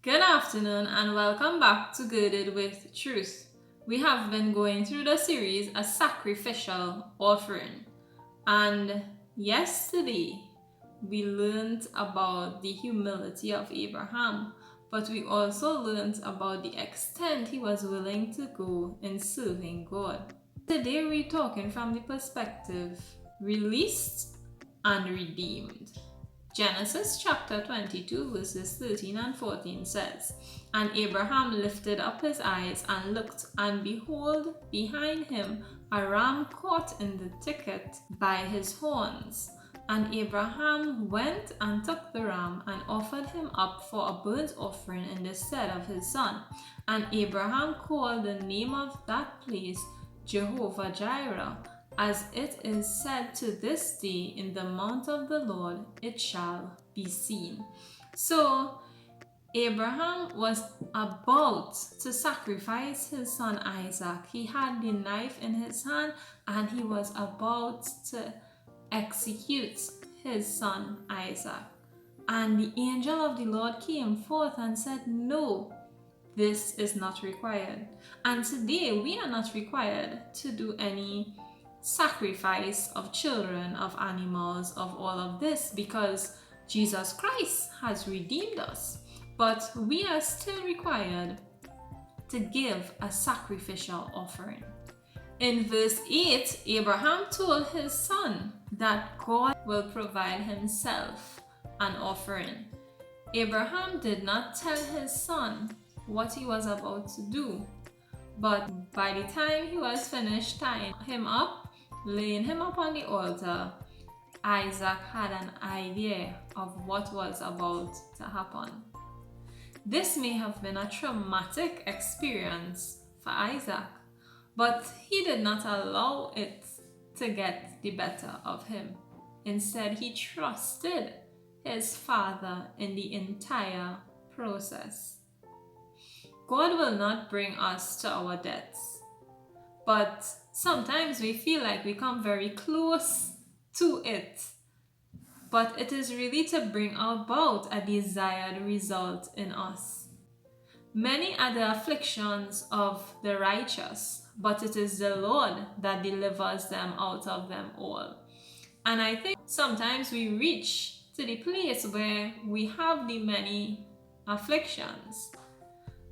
Good afternoon and welcome back to Girded with Truth. We have been going through the series A Sacrificial Offering, and yesterday we learned about the humility of Abraham, but we also learned about the extent he was willing to go in serving God. Today we're talking from the perspective released and redeemed. Genesis chapter 22 verses 13 and 14 says, "And Abraham lifted up his eyes and looked, and behold, behind him a ram caught in the thicket by his horns. And Abraham went and took the ram and offered him up for a burnt offering in the stead of his son. And Abraham called the name of that place Jehovah Jireh, as it is said to this day, in the mount of the Lord it shall be seen." So Abraham was about to sacrifice his son Isaac. He had the knife in his hand and he was about to execute his son Isaac. And the angel of the Lord came forth and said, "No, this is not required." And today we are not required to do any sacrifice of children, of animals, of all of this, because Jesus Christ has redeemed us. But we are still required to give a sacrificial offering. In verse 8, Abraham told his son that God will provide himself an offering. Abraham did not tell his son what he was about to do, but by the time he was finished tying him up, laying him up on the altar, Isaac had an idea of what was about to happen. This may have been a traumatic experience for Isaac, but he did not allow it to get the better of him. Instead, he trusted his father in the entire process. God will not bring us to our deaths, but sometimes we feel like we come very close to it. But it is really to bring about a desired result in us. Many are the afflictions of the righteous, but it is the Lord that delivers them out of them all. And I think sometimes we reach to the place where we have the many afflictions,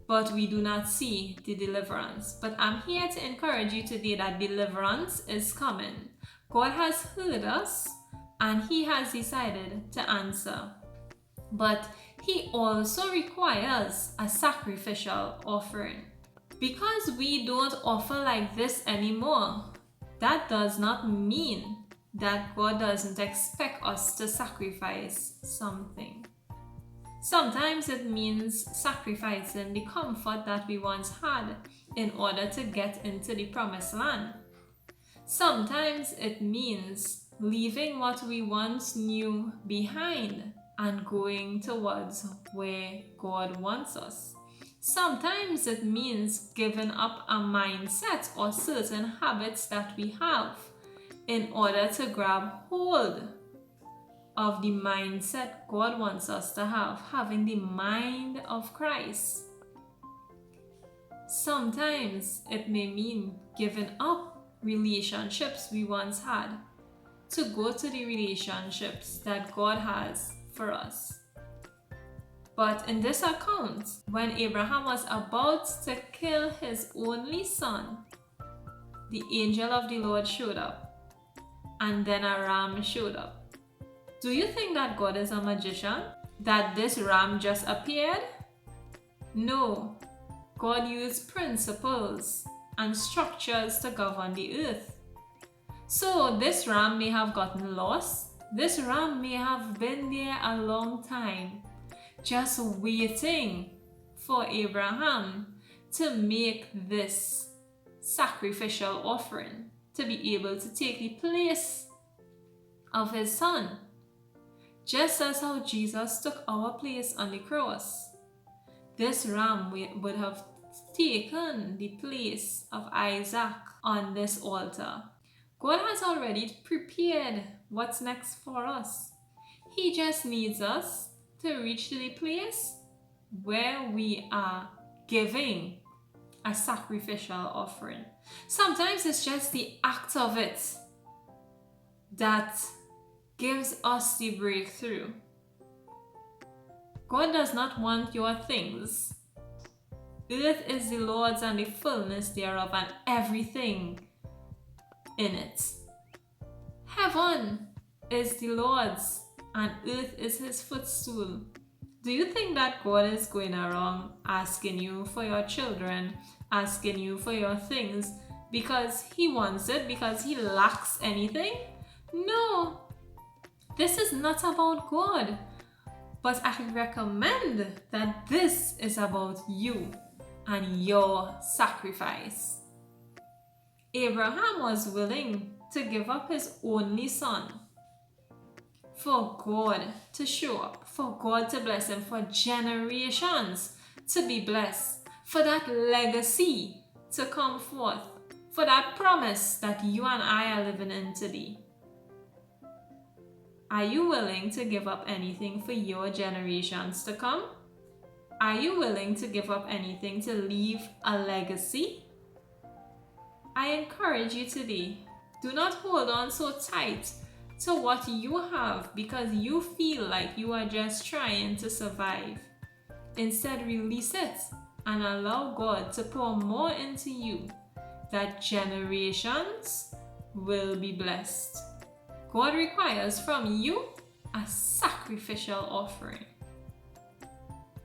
but we do not see the deliverance. But I'm here to encourage you today that deliverance is coming. God has heard us and He has decided to answer. But He also requires a sacrificial offering. Because we don't offer like this anymore, that does not mean that God doesn't expect us to sacrifice something. Sometimes it means sacrificing the comfort that we once had in order to get into the promised land. Sometimes it means leaving what we once knew behind and going towards where God wants us. Sometimes it means giving up a mindset or certain habits that we have in order to grab hold of the mindset God wants us to have, having the mind of Christ. Sometimes it may mean giving up relationships we once had to go to the relationships that God has for us. But in this account, when Abraham was about to kill his only son, the angel of the Lord showed up, and then a ram showed up. Do you think that God is a magician? That this ram just appeared? No. God used principles and structures to govern the earth. So this ram may have gotten lost. This ram may have been there a long time, just waiting for Abraham to make this sacrificial offering, to be able to take the place of his son. Just as how Jesus took our place on the cross, this ram would have taken the place of Isaac on this altar. God has already prepared what's next for us. He just needs us to reach to the place where we are giving a sacrificial offering. Sometimes it's just the act of it that gives us the breakthrough. God does not want your things. Earth is the Lord's and the fullness thereof, and everything in it. Heaven is the Lord's and earth is his footstool. Do you think that God is going around asking you for your children, asking you for your things because he wants it, because he lacks anything? No, this is not about God. But I recommend that this is about you and your sacrifice. Abraham was willing to give up his only son for God to show up, for God to bless him, for generations to be blessed, for that legacy to come forth, for that promise that you and I are living in today. Are you willing to give up anything for your generations to come? Are you willing to give up anything to leave a legacy? I encourage you today, do not hold on so tight to what you have because you feel like you are just trying to survive. Instead, release it and allow God to pour more into you, that generations will be blessed. God requires from you a sacrificial offering.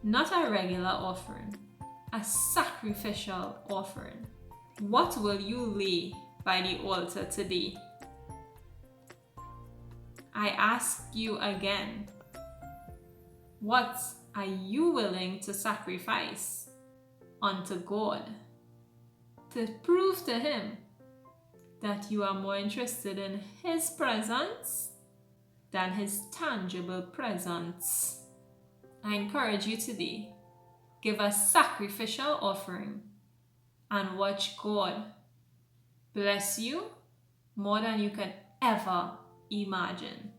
Not a regular offering, a sacrificial offering. What will you lay by the altar today? I ask you again, what are you willing to sacrifice unto God to prove to him that you are more interested in his presence than his tangible presence? I encourage you today, give a sacrificial offering and watch God bless you more than you can ever imagine.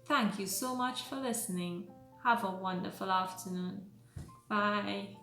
Thank you so much for listening. Have a wonderful afternoon. Bye.